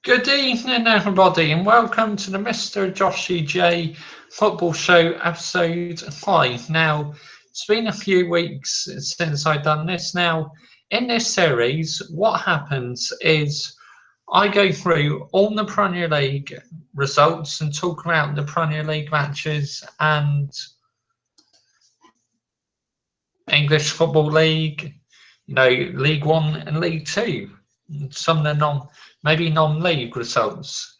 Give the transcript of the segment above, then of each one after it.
Good evening, everybody, and welcome to the MrJoshiej football show episode 5. Now, it's been a few weeks since I've done this. Now, in this series, what happens is I go through all the Premier League results and talk about the Premier League matches and English Football League, League One and League Two. Some of the maybe non-league results.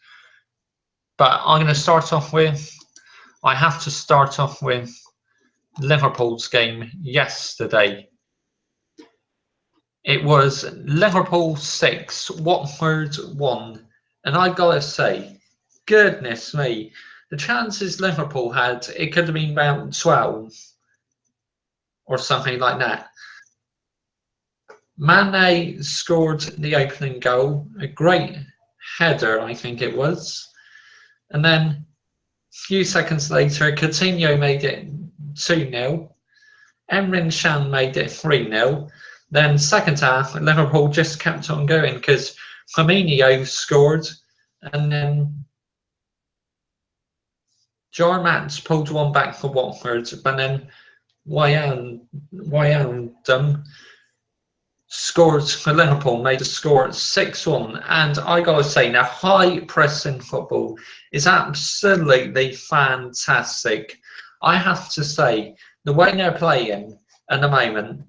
But I'm going to start off with, I have to start off with Liverpool's game yesterday. It was Liverpool 6, Watford 1. And I gotta say, goodness me, the chances Liverpool had, it could have been about 12 or something like that. Mane scored the opening goal, a great header, I think it was. And then a few seconds later, Coutinho made it 2-0. Emre Can made it 3-0. Then second half, Liverpool just kept on going because Firmino scored, and then Jarmat pulled one back for Watford, but then Wijnaldum scored for Liverpool, made the score 6-1. And I gotta say, now high pressing football is absolutely fantastic. I have to say, the way they're playing at the moment,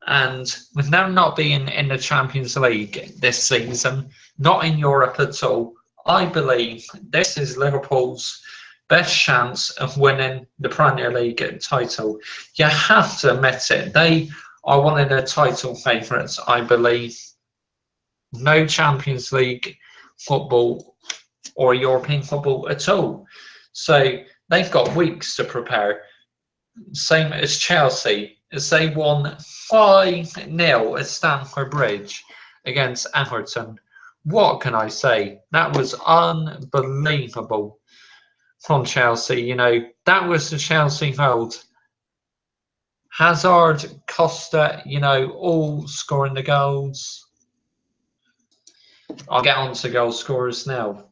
and with them not being in the Champions League this season, not in Europe at all, I believe this is Liverpool's best chance of winning the Premier League title. You have to admit it. They are one of the title favourites, I believe. No Champions League football or European football at all. So they've got weeks to prepare. Same as Chelsea, as they won 5-0 at Stamford Bridge against Everton. What can I say? That was unbelievable from Chelsea. That was the Chelsea fold. Hazard, Costa, all scoring the goals. I'll get on to goal scorers now.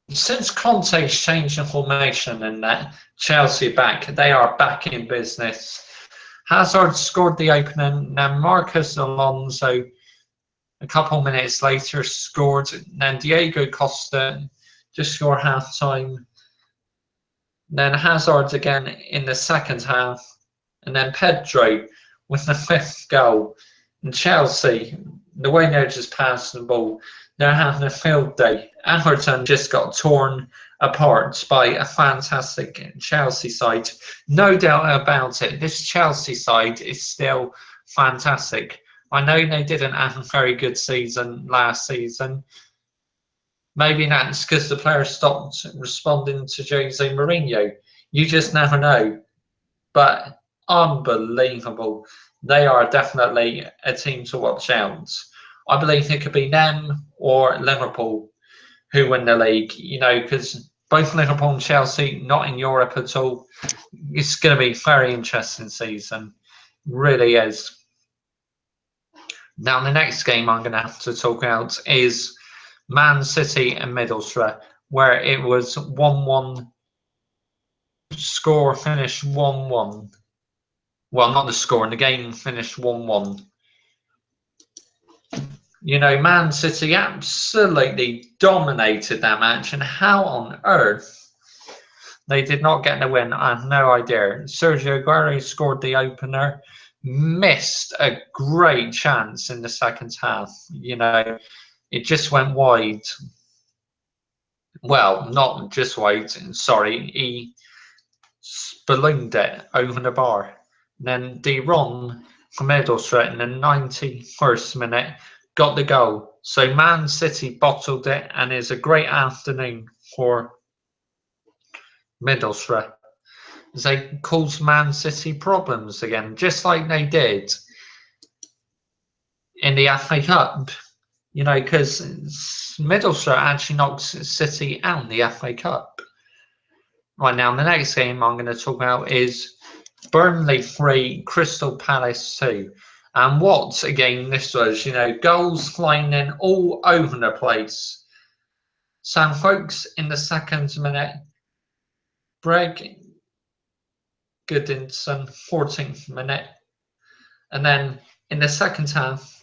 Since Conte's changed the formation and that Chelsea back, they are back in business. Hazard scored the opening, then Marcus Alonso a couple minutes later scored, then Diego Costa just scored half time. Then Hazard again in the second half. And then Pedro with the 5th goal. And Chelsea, the way they're just passing the ball, they're having a field day. Everton just got torn apart by a fantastic Chelsea side. No doubt about it. This Chelsea side is still fantastic. I know they didn't have a very good season last season. Maybe that's because the players stopped responding to Jose Mourinho. You just never know. But unbelievable. They are definitely a team to watch out. I believe it could be them or Liverpool who win the league, because both Liverpool and Chelsea not in Europe at all. It's going to be a very interesting season. It really is. Now, the next game I'm going to have to talk about is Man City and Middlesbrough, where it was 1-1. Score finished 1-1. Well, not the score, and the game finished 1-1. Man City absolutely dominated that match, and how on earth they did not get the win, I have no idea. Sergio Aguero scored the opener, missed a great chance in the second half. It just went wide. Well, not just wide, sorry, he ballooned it over the bar. Then De Ron from Middlesbrough in the 91st minute got the goal. So Man City bottled it, and it's a great afternoon for Middlesbrough. They caused Man City problems again, just like they did in the FA Cup. Because Middlesbrough actually knocked City out in the FA Cup. Right now, the next game I'm going to talk about is Burnley 3, Crystal Palace 2. And what a game this was, goals flying in all over the place. Sam Folks in the second minute. Breg Goodinson, 14th minute. And then in the second half,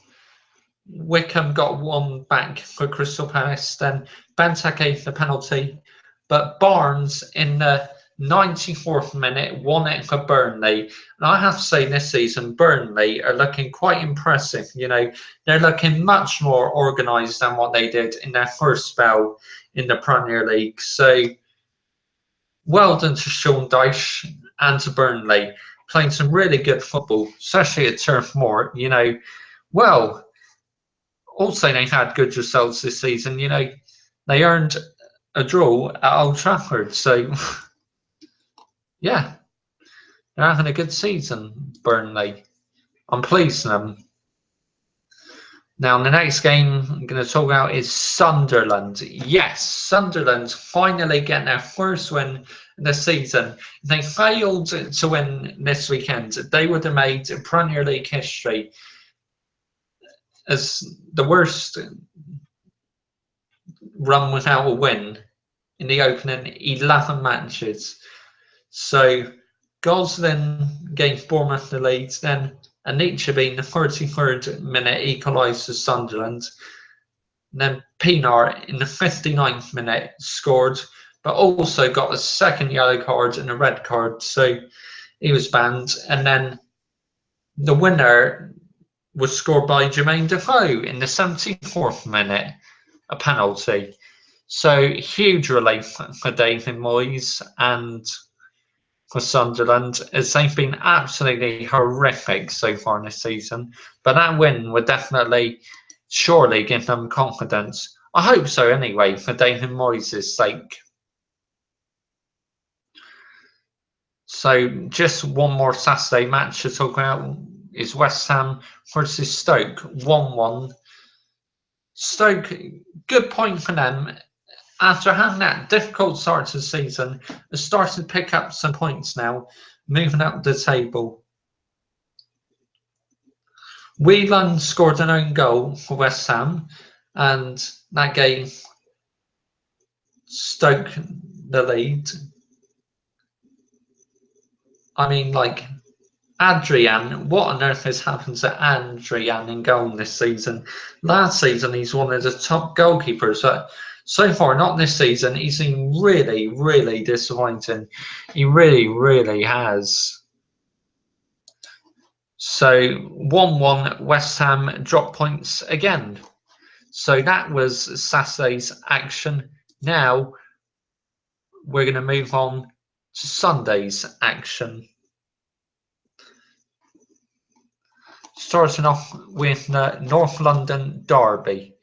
Wickham got one back for Crystal Palace. Then Benteke the penalty. But Barnes in the 94th minute won it for Burnley. And I have to say this season, Burnley are looking quite impressive. You know, they're looking much more organised than what they did in their first spell in the Premier League. So well done to Sean Dyche and to Burnley, playing some really good football, especially at Turf Moor. You know, well, also they've had good results this season. You know, they earned a draw at Old Trafford. So, yeah, they're having a good season, Burnley. I'm pleased with them. Now, the next game I'm going to talk about is Sunderland. Yes, Sunderland finally getting their first win this season. If they failed to win this weekend, they would have made Premier League history as the worst run without a win in the opening 11 matches. So Gosling gave Bournemouth the lead, then Anichebe in the 33rd minute equalised for Sunderland. And then Pienaar in the 59th minute scored, but also got a second yellow card and a red card, so he was banned. And then the winner was scored by Jermaine Defoe in the 74th minute, a penalty. So huge relief for David Moyes and for Sunderland, as they've been absolutely horrific so far this season. But that win would definitely, surely give them confidence. I hope so anyway, for David Moyes' sake. So just one more Saturday match to talk about is West Ham versus Stoke, 1-1. Stoke, good point for them. After having that difficult start to the season, they're starting to pick up some points now, moving up the table. Whelan scored an own goal for West Ham, and that gave Stoke the lead. I mean, like, Adrian, what on earth has happened to Adrian in goal this season? Last season, he's one of the top goalkeepers. So far, not this season, he's been really, really disappointing. He really, really has. So 1-1, West Ham drop points again. So that was Saturday's action. Now we're going to move on to Sunday's action. Starting off with the North London derby.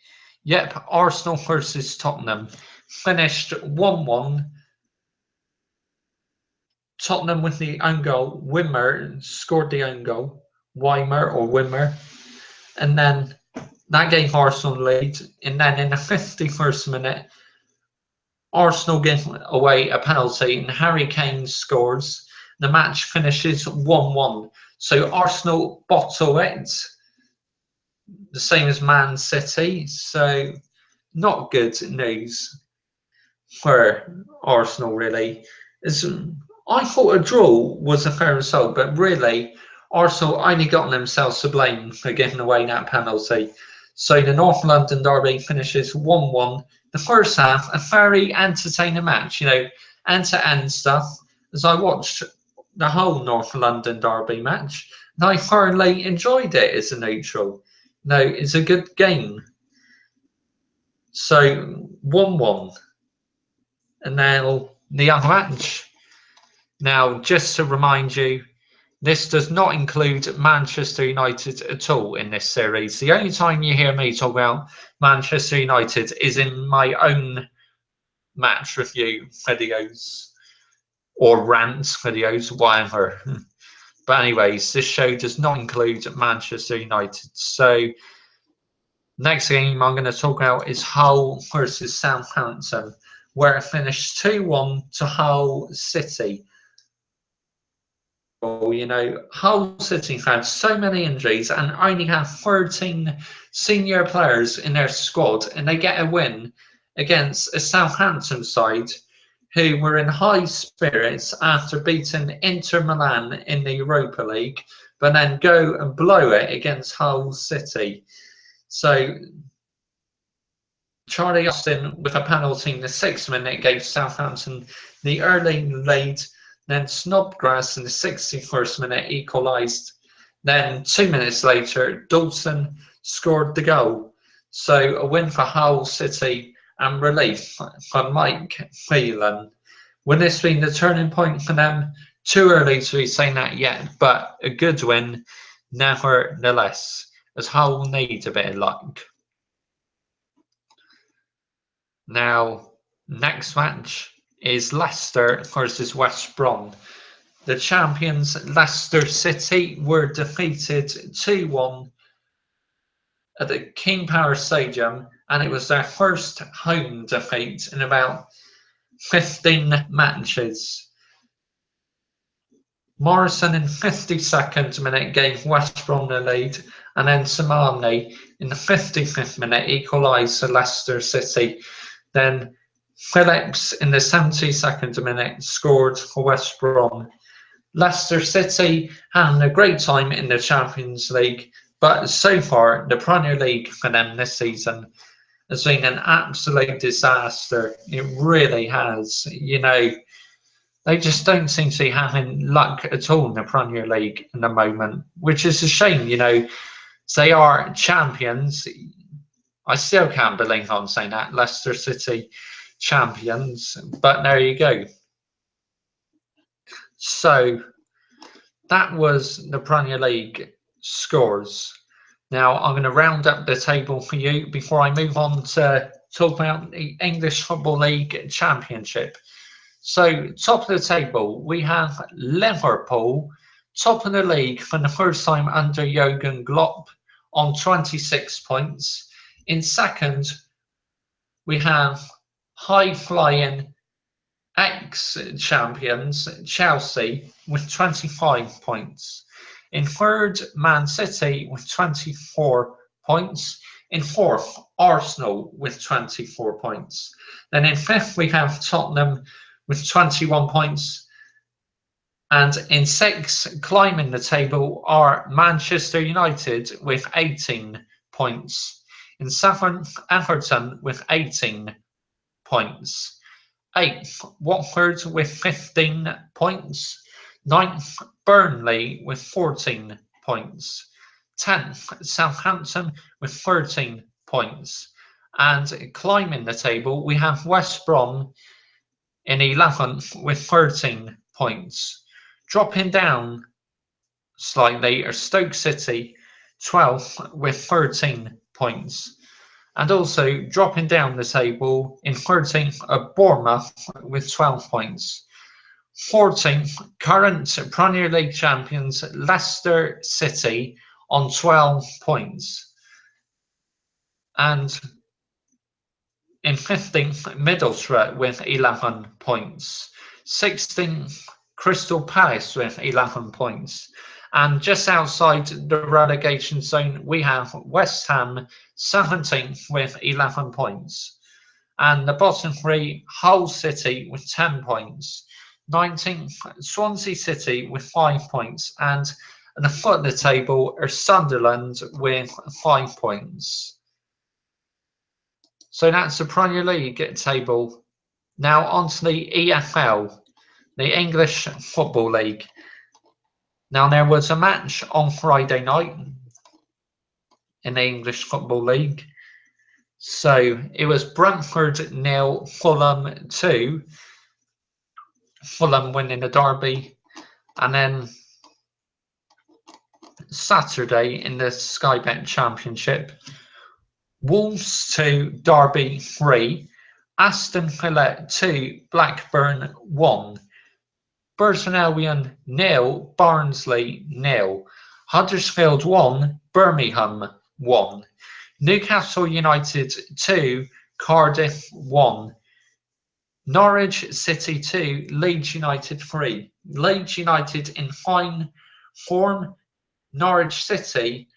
Yep, Arsenal versus Tottenham. Finished 1-1. Tottenham with the own goal. Wimmer scored the own goal. Wimmer. And then that gave Arsenal the lead. And then in the 51st minute, Arsenal gave away a penalty and Harry Kane scores. The match finishes 1-1. So Arsenal bottle it, the same as Man City. So not good news for Arsenal, really. I thought a draw was a fair result, but really, Arsenal only got themselves to blame for giving away that penalty. So the North London derby finishes 1-1. The first half, a very entertaining match, you know, end-to-end stuff. As I watched the whole North London derby match, and I thoroughly enjoyed it as a neutral. No, it's a good game. So 1-1. And now the other match. Now, just to remind you, this does not include Manchester United at all in this series. The only time you hear me talk about Manchester United is in my own match review videos or rants videos, whatever. But anyways, this show does not include Manchester United. So next game I'm going to talk about is Hull versus Southampton, where it finished 2-1 to Hull City. You know, Hull City had so many injuries and only have 13 senior players in their squad, and they get a win against a Southampton side who were in high spirits after beating Inter Milan in the Europa League, but then go and blow it against Hull City. So Charlie Austin with a penalty in the 6th minute gave Southampton the early lead. Then Snodgrass in the 61st minute equalised. Then 2 minutes later, Dawson scored the goal. So a win for Hull City and relief for Mike Phelan. Will this be the turning point for them? Too early to be saying that yet, but a good win nevertheless, as Hull need a bit of luck. Now, next match is Leicester versus West Brom. The champions Leicester City were defeated 2-1 at the King Power Stadium, and it was their first home defeat in about 15 matches. Morrison in 52nd minute gave West Brom the lead, and then Samani in the 55th minute equalised for Leicester City. Then Phillips in the 72nd minute scored for West Brom. Leicester City had a great time in the Champions League, but so far the Premier League for them this season has been an absolute disaster. It really has. You know, they just don't seem to be having luck at all in the Premier League in the moment, which is a shame. You know, they are champions. I still can't believe I'm saying that. Leicester City champions, but there you go. So that was the Premier League scores. Now I'm going to round up the table for you before I move on to talk about the English Football League Championship. So top of the table, we have Liverpool, top of the league for the first time under Jurgen Klopp on 26 points. In second, we have high-flying ex-champions Chelsea with 25 points. In third, Man City with 24 points. In fourth, Arsenal with 24 points. Then in fifth, we have Tottenham with 21 points. And in sixth, climbing the table, are Manchester United with 18 points. In seventh, Everton with 18 points. 8th, Watford with 15 points. 9th, Burnley with 14 points. 10th, Southampton with 13 points. And climbing the table, we have West Brom in 11th with 13 points. Dropping down slightly are Stoke City, 12th with 13 points. And also dropping down the table in 13th are Bournemouth with 12 points. 14th, current Premier League champions Leicester City on 12 points. And in 15th, Middlesbrough with 11 points. 16th, Crystal Palace with 11 points. And just outside the relegation zone, we have West Ham 17th with 11 points. And the bottom three, Hull City with 10 points. 19th, Swansea City with 5 points. And at the foot of the table are Sunderland with 5 points. So that's the Premier League table. Now on to the EFL, the English Football League. Now there was a match on Friday night in the English Football League. So it was Brentford 0, Fulham 2. Fulham winning the derby. And then Saturday in the Sky Bet Championship, Wolves 2, Derby 3. Aston Villa 2, Blackburn 1. Burton Albion 0, Barnsley 0. Huddersfield 1, Birmingham 1. Newcastle United 2, Cardiff 1. Norwich City 2, Leeds United 3. Leeds United in fine form. Norwich City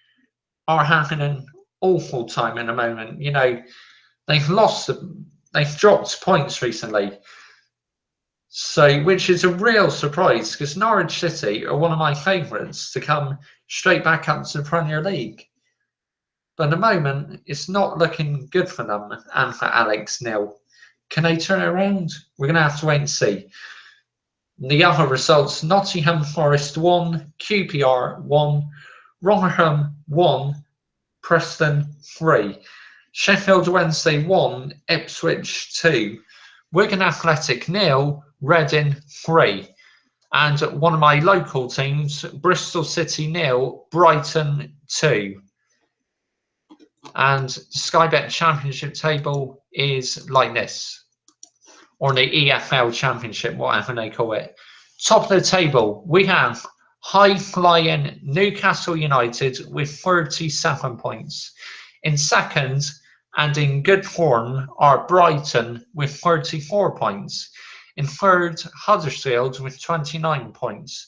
are having an awful time in the moment. You know, they've lost they've dropped points recently. So, which is a real surprise because Norwich City are one of my favourites to come straight back up to the Premier League. But at the moment, it's not looking good for them and for Alex Neil. Can they turn it around? We're going to have to wait and see. The other results, Nottingham Forest 1, QPR 1, Rotherham 1, Preston 3, Sheffield Wednesday 1, Ipswich 2, Wigan Athletic 0, Reading 3, and one of my local teams, Bristol City 0, Brighton 2. And the Sky Bet Championship table is like this, or the EFL Championship, whatever they call it. Top of the table, we have high-flying Newcastle United with 37 points. In second, and in good form, are Brighton with 34 points. In third, Huddersfield with 29 points.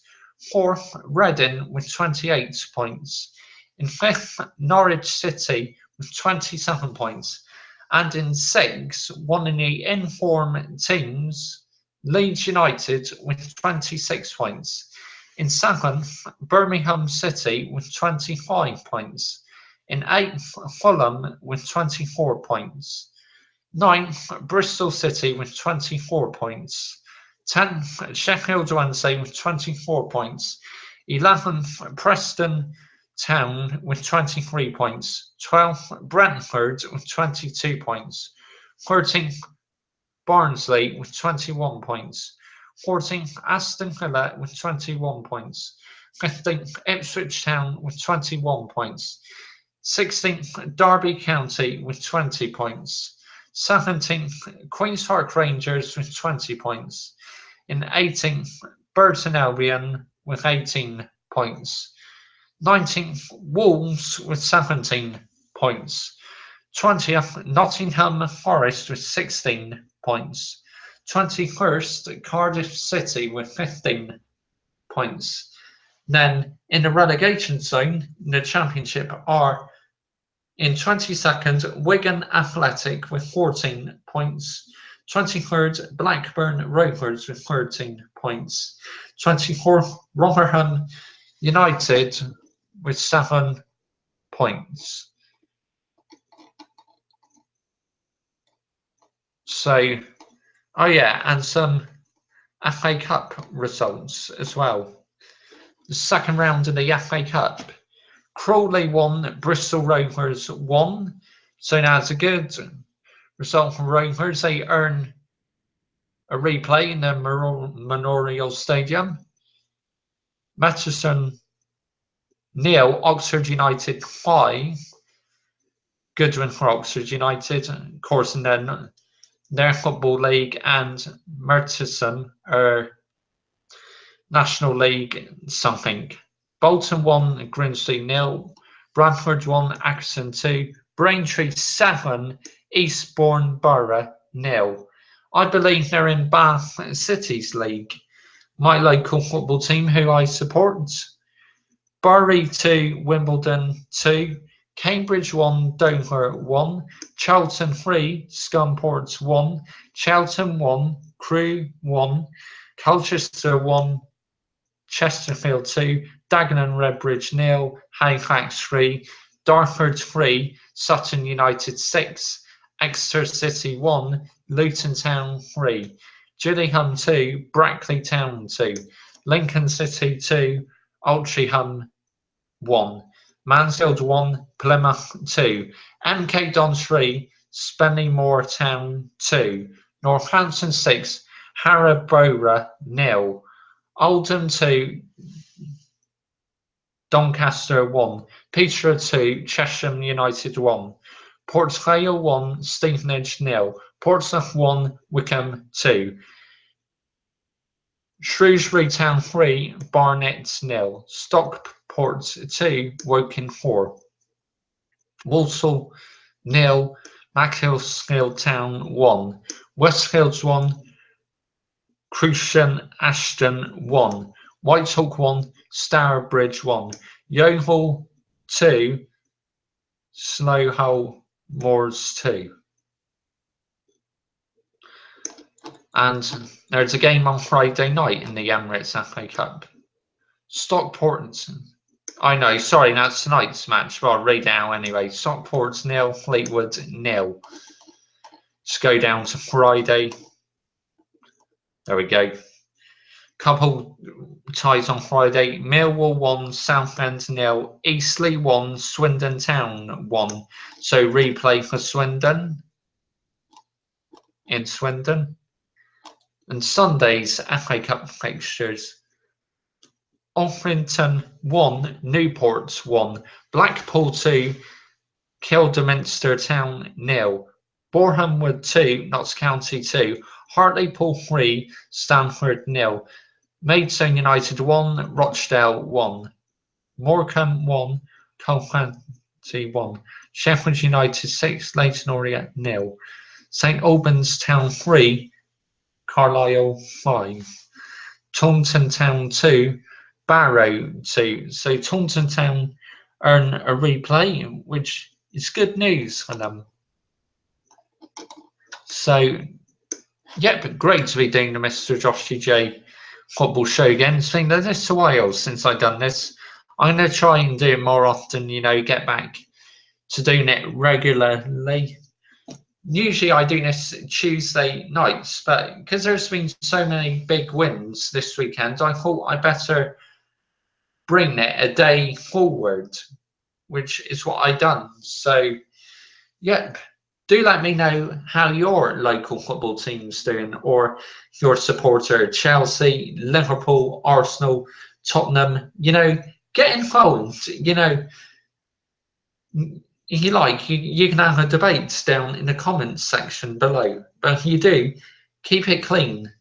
Fourth, Reading with 28 points. In fifth, Norwich City with 27 points. And in sixth, one of the in-form teams, Leeds United with 26 points. In seventh, Birmingham City with 25 points. In eighth, Fulham with 24 points. Ninth, Bristol City with 24 points. 10th, Sheffield Wednesday with 24 points. 11th, Preston Town with 23 points. 12th, Brentford with 22 points. 13th, Barnsley with 21 points. 14th, Aston Villa with 21 points. 15th, Ipswich Town with 21 points. 16th, Derby County with 20 points. 17th, Queen's Park Rangers with 20 points. In 18th, Burton Albion with 18 points. 19th, Wolves with 17 points. 20th, Nottingham Forest with 16 points. 21st, Cardiff City with 15 points. Then in the relegation zone, in the Championship are in 22nd, Wigan Athletic with 14 points. 23rd, Blackburn Rovers with 13 points. 24th, Rotherham United with 7 points. So, oh yeah, and some FA Cup results as well. The second round of the FA Cup. Crawley won, Bristol Rovers won. So now it's a good result for Rovers. They earn a replay in the Memorial Stadium. Manchester 0, Oxford United 5. Good win for Oxford United. Of course, and then their Football League and Mertisson are National League something. Bolton 1, Grimsby 0. Bradford 1, Accrington 2. Braintree 7, Eastbourne Borough 0. I believe they're in Bath City's league, my local football team who I support. Bury 2, Wimbledon 2. Cambridge 1, Dover 1. Charlton 3, Scunthorpe 1. Cheltenham 1, Crewe 1. Colchester 1, Chesterfield 2, Dagenham Redbridge 0, Halifax 3, Dartford 3, Sutton United 6, Exeter City 1, Luton Town 3, Gillingham 2, Brackley Town 2, Lincoln City 2, Altrincham 1, Mansfield 1, Plymouth 2, MK Dons 3, Spennymoor Town 2, Northampton 6, Harrogate 0, Oldham 2, Doncaster 1, Peterborough 2, Chesham United 1, Port Vale 1, Stevenage 0, Portsmouth 1, Wickham 2, Shrewsbury Town 3, Barnet 0, Stockport 2, Woking 4, Walsall 0, Macclesfield Town 1, Westfields 1, Crucian Ashton 1, Whitehawk 1, Stourbridge 1, Yeovil 2, Snowhall Moors 2. And there's a game on Friday night in the Emirates FA Cup. Stockport. I know, sorry, that's tonight's match, but I'll read it out anyway. Stockport 0, Fleetwood 0. Just go down to Friday. There we go. Couple ties on Friday. Millwall 1, Southend 0, Eastleigh 1, Swindon Town 1. So replay for Swindon in Swindon. And Sunday's FA Cup fixtures. Orpington 1, Newport 1, Blackpool 2, Kildare Town 0, Boreham Wood 2, Notts County 2, Hartlepool 3, Stamford 0, Maidstone United 1, Rochdale 1, Morecambe 1, Colquhoun 1, Sheffield United 6, Leyton Orient 0, St Albans Town 3, Carlisle 5, Taunton Town 2, Barrow 2. So Taunton Town earn a replay, which is good news for them. So, yep, great to be doing the MrJoshiej football show again. It's been this a while since I've done this. I'm going to try and do it more often, get back to doing it regularly. Usually I do this Tuesday nights, but because there's been so many big wins this weekend, I thought I better bring it a day forward, which is what I done. So, yep, do let me know how your local football team's doing, or your supporter, Chelsea, Liverpool, Arsenal, Tottenham. Get involved. If you like, you can have a debate down in the comments section below. But if you do, keep it clean,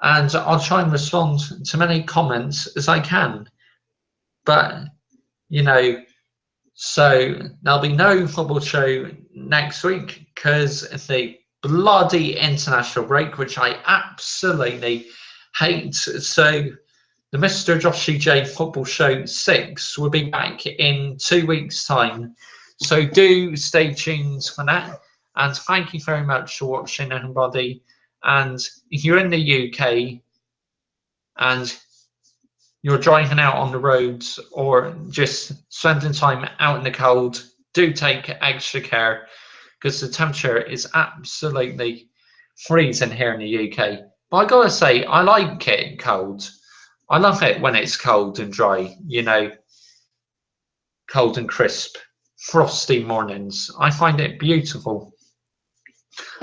and I'll try and respond to many comments as I can. But so there'll be no football show next week because of the bloody international break, which I absolutely hate. So the MrJoshiej Football Show 6 will be back in 2 weeks' time. So do stay tuned for that. And thank you very much for watching, everybody. And if you're in the UK and you're driving out on the roads or just spending time out in the cold, do take extra care because the temperature is absolutely freezing here in the UK. But I gotta say, I like it cold. I love it when it's cold and dry, cold and crisp, frosty mornings. I find it beautiful.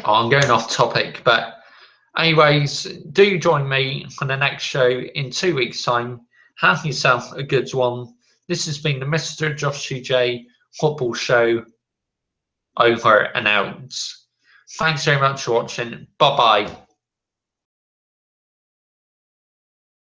Oh, I'm going off topic, but anyways, do join me for the next show in 2 weeks' time. Have yourself a good one. This has been the MrJoshiej Football Show. Over and out. Thanks very much for watching. Bye-bye.